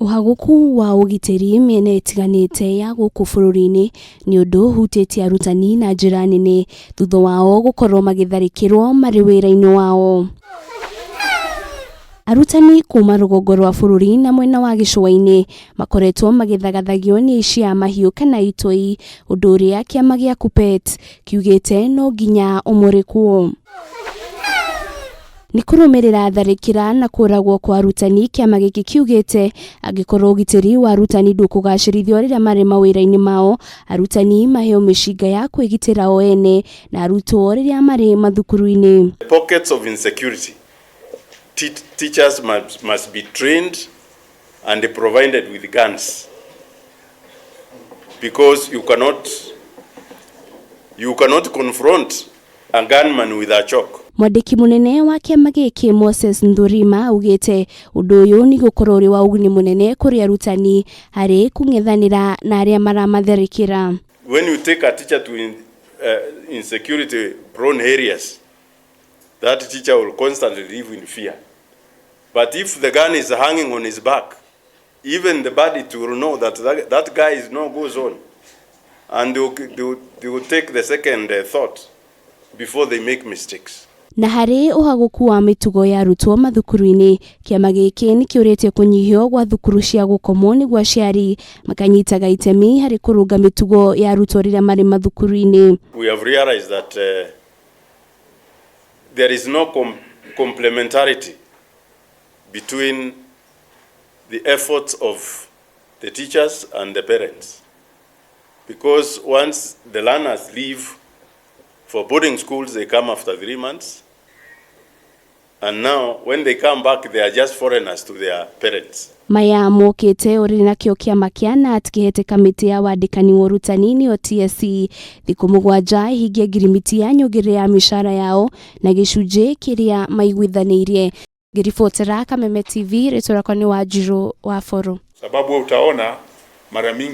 Uhaguku wa ugitiri miene itiganite ya guku bururi-ini ni undu hutĩtie arutani na njĩra nene thutha wao gukorwo magitharĩkĩrwo marĩ wĩra-inĩ wao. Arutani kuma rũgongo rwa bururi na mwena wa gĩcũa-inĩ makoretwo magithagathagio nĩ aici a mahiũ kana itoi, ũndũ ũrĩa Kiama gĩa KUPPET kiugĩte no nginya ũmũrĩkwo. Ni kũrũmĩrĩra tharĩkĩra na kũragwo kwa arutani, Kiama gĩkĩ kiugĩte angĩkorwo ũgitĩri wa arutani ndũkũgacĩrithio rĩrĩa marĩ mawĩra-inĩ mao, arutani maheo micinga ya kwigitira o ene na arutwo rĩrĩa marĩ mathukuru-inĩ. Pockets of insecurity. Teachers must be trained and provided with guns, because you cannot confront a gunman with a chalk. Mwandĩki mũnene wa Kiama gĩkĩ Moses Ndurima augĩte ũndũ ũyũ nĩ gũkorwo ũrĩ wa ũguni mũnene kũrĩ arutani harĩ kũng'ethanĩra na arĩa maramatharĩkĩra. When you take a teacher to insecurity prone areas, that teacher will constantly live in fear. But if the gun is hanging on his back, even the bandit will know that guy is no goes on, and they will take the second thought before they make mistakes. Na harĩ ũhaguku wa mĩtugo ya arutwo mathukuru-inĩ, Kiama gĩkĩ nĩ kĩũrĩtie kũnyihio gwa thukuru cia gũkomwo nĩguo aciari makanyitaga itemi harĩ kũrũnga mĩtugo ya arutwo rĩrĩa marĩ mathukuru-inĩ. We have realized that there is no complementarity between the efforts of the teachers and the parents, because once the learners leave for boarding schools, they come after 3 months, and now when they come back they are just foreigners to their parents. Maya mokĩte ũrĩ nakĩo Kiama kĩa KNUT kĩhete kamĩtĩ ya wandĩkani wa ũrutani nĩyo TSC thikũ 7 ihingie ngirimiti ya nyũngĩrĩra ya mĩcara yao na gĩcunjĩ kĩrĩa maiguithanĩirie. Ngĩribotera Kameme TV, rĩtwa rĩakwa nĩ Wanjirũ wa Foro. Sababu utaona mara mingi